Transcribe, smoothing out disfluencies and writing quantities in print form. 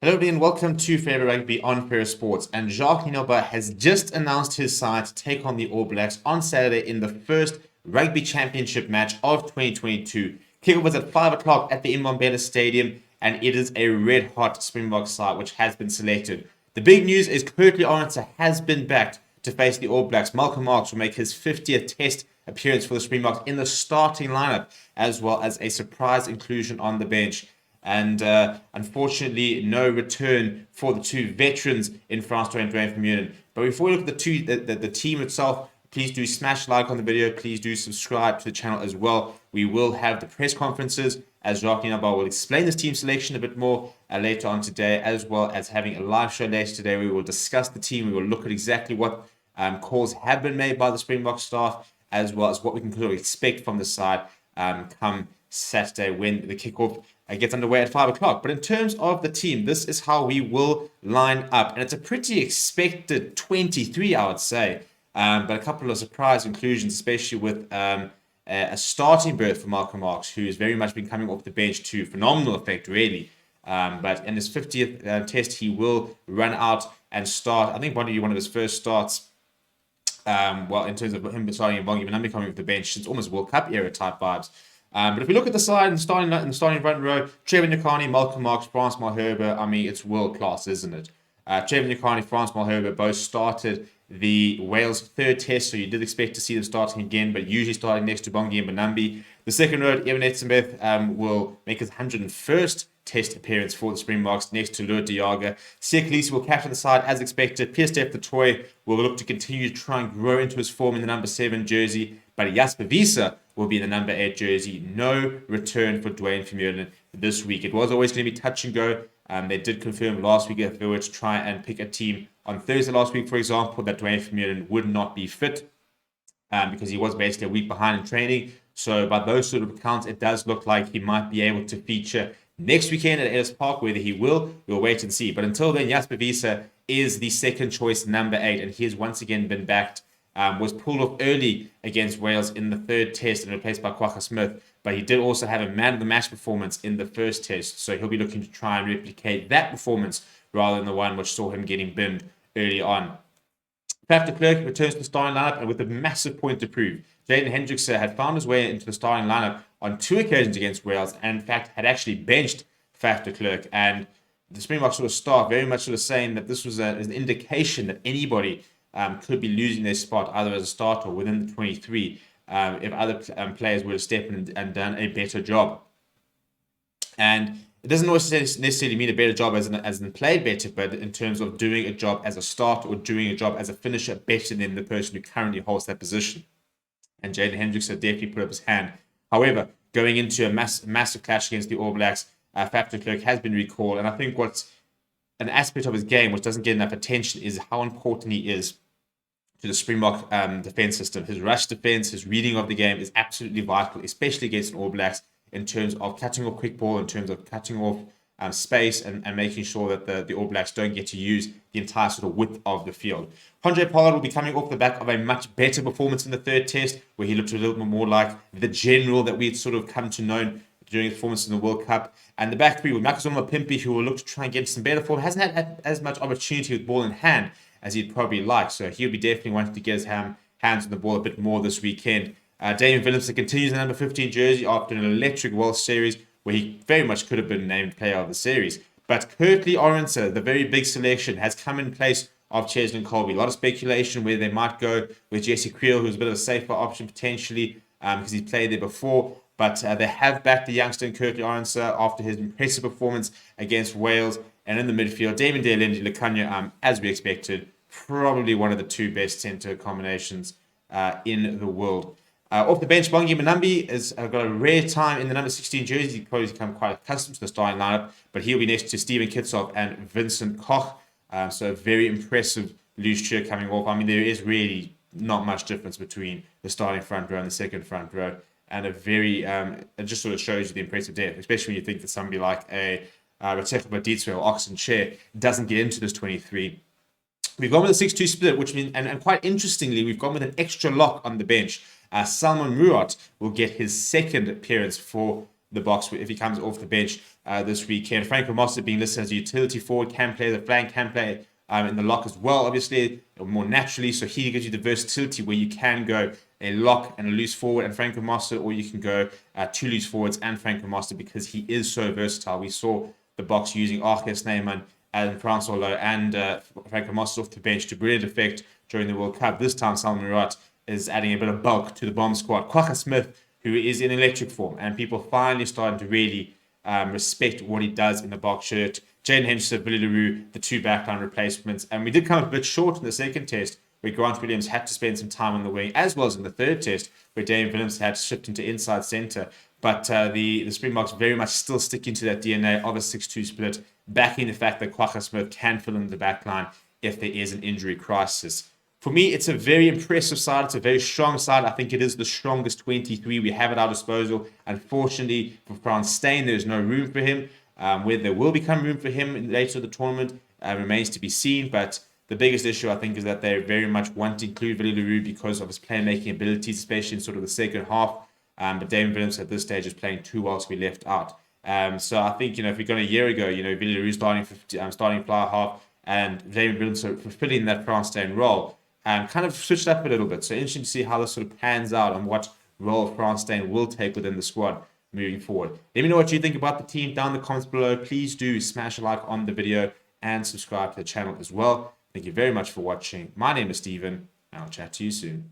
Hello and welcome to Favorite Rugby on Fair Sports. And Jacques Ninoba has just announced his side to take on the All Blacks on Saturday in the first Rugby Championship match of 2022. Kickoff was at 5 o'clock at the Mbombela Stadium, and it is a red-hot Springboks side which has been selected. The big news is Curtly ARENDSE has been backed to face the All Blacks. Malcolm Marx will make his 50th Test appearance for the Springboks in the starting lineup, as well as a surprise inclusion on the bench. And unfortunately, no return for the two veterans in Francois and Dwayne Vermeulen. But before we look at the team itself, please do smash like on the video. Please do subscribe to the channel as well. We will have the press conferences as Jacques Ninabar will explain this team selection a bit more later on today, as well as having a live show later today. We will discuss the team. We will look at exactly what calls have been made by the Springbok staff, as well as what we can expect from the side come Saturday when the kickoff gets underway at 5 o'clock. But in terms of the team, this is how we will line up. And it's a pretty expected 23, I would say. But a couple of surprise inclusions, especially with a starting berth for Malcolm Marx, who has very much been coming off the bench to phenomenal effect, really. But in his 50th test, he will run out and start. I think one of his first starts, in terms of him starting in Bongi Manambi coming off the bench, it's almost World Cup era type vibes. But if we look at the side and starting front row, Trevor Nyakane, Malcolm Marx, Frans Malherbe, I mean, it's world class, isn't it? Trevor Nyakane, Frans Malherbe both started the Wales third test, so you did expect to see them starting again, but usually starting next to Bongi and Benambi. The second row, Evan Etzebeth will make his 101st test appearance for the Springboks next to Lourdes de Jager. Siya Kolisi will captain the side as expected. Pierre-Steph du Toit will look to continue to try and grow into his form in the number 7 jersey, but Jasper Wiese will be in the number 8 jersey. No return for Dwayne Vermeulen this week. It was always going to be touch and go. They did confirm last week that they were to try and pick a team on Thursday last week, for example, that Dwayne Vermeulen would not be fit because he was basically a week behind in training. So by those sort of accounts, it does look like he might be able to feature next weekend at Ellis Park. Whether he will, we'll wait and see. But until then, Jasper Wiese is the second choice number 8, and he has once again been backed. Was pulled off early against Wales in the third test and replaced by Kwagga Smith. But he did also have a man of the match performance in the first test. So he'll be looking to try and replicate that performance rather than the one which saw him getting binned early on. Faf de Klerk returns to the starting lineup and with a massive point to prove. Jaden Hendrikse had found his way into the starting lineup on 2 occasions against Wales and in fact had actually benched Faf de Klerk. And the Springboks sort of staff very much sort of saying that this was an indication that anybody could be losing their spot either as a starter or within the 23 if other players were to step in and done a better job. And it doesn't always necessarily mean a better job as in played better, but in terms of doing a job as a starter or doing a job as a finisher better than the person who currently holds that position. And Jaden Hendrikse definitely put up his hand. However, going into a massive clash against the All Blacks, Faf de Klerk has been recalled. And I think what's an aspect of his game which doesn't get enough attention is how important he is to the Springbok defense system. His rush defense, his reading of the game is absolutely vital, especially against an All Blacks in terms of cutting off quick ball, in terms of cutting off space and making sure that the All Blacks don't get to use the entire sort of width of the field. Handré Pollard will be coming off the back of a much better performance in the third test, where he looked a little bit more like the general that we'd sort of come to know during his performance in the World Cup. And the back three with Makazole Mapimpi, who will look to try and get some better form, hasn't had as much opportunity with ball in hand as he'd probably like. So he'll be definitely wanting to get his hands on the ball a bit more this weekend. Damian Willemse continues the number 15 jersey after an electric Welsh series where he very much could have been named player of the series. But Curtly ARENDSE, the very big selection, has come in place of Cheslin Colby. A lot of speculation where they might go with Jesse Creel, who's a bit of a safer option potentially because he's played there before. But they have backed the youngster in Curtly ARENDSE after his impressive performance against Wales. And in the midfield, Damon Dealindi Lekanya, as we expected, probably one of the 2 best centre combinations in the world. Off the bench, Bongi Manambi has got a rare time in the number 16 jersey. He's probably become quite accustomed to the starting lineup, but he'll be next to Steven Kitshoff and Vincent Koch. So a very impressive loose chair coming off. I mean, there is really not much difference between the starting front row and the second front row. And a very, it just sort of shows you the impressive depth, especially when you think that somebody like a Rateko Baditswe or Oxen Chair doesn't get into this 23. We've gone with a 6-2 split, which means, and quite interestingly, we've gone with an extra lock on the bench. Salman Murat will get his second appearance for the box if he comes off the bench this weekend. Frank Ramosa being listed as a utility forward, can play the flank, can play in the lock as well, obviously, more naturally. So he gives you the versatility where you can go a lock and a loose forward and Frank Ramosa, or you can go two loose forwards and Frank Ramosa, because he is so versatile. We saw the box using Arthur Snyman and Francois Lowe and Frank Ramosa off the bench to brilliant effect during the World Cup. This time, Salman Murat is adding a bit of bulk to the bomb squad. Kwagga Smith, who is in electric form, and people finally starting to really respect what he does in the box shirt. Jane Henderson, Billy LaRue, the two backline replacements. And we did come a bit short in the second test, where Grant Williams had to spend some time on the wing, as well as in the third test, where Dave Williams had to shift into inside centre. But the Springboks very much still sticking to that DNA of a 6-2 split, backing the fact that Kwagga Smith can fill in the backline if there is an injury crisis. For me, it's a very impressive side. It's a very strong side. I think it is the strongest 23 we have at our disposal. Unfortunately, for Frans Steyn, there's no room for him. Whether there will become room for him later in the tournament remains to be seen. But the biggest issue, I think, is that they very much want to include Billy LaRue because of his playmaking abilities, especially in sort of the second half. But David Williams at this stage is playing too well to be left out. So I think, if we got a year ago, Billy LaRue starting fly half and David Williams fulfilling that Frans Steyn role, kind of switched up a little bit. So interesting to see how this sort of pans out and what role Frans Steyn will take within the squad moving forward. Let me know what you think about the team down in the comments below. Please do smash a like on the video and subscribe to the channel as well. Thank you very much for watching. My name is Steven, and I'll chat to you soon.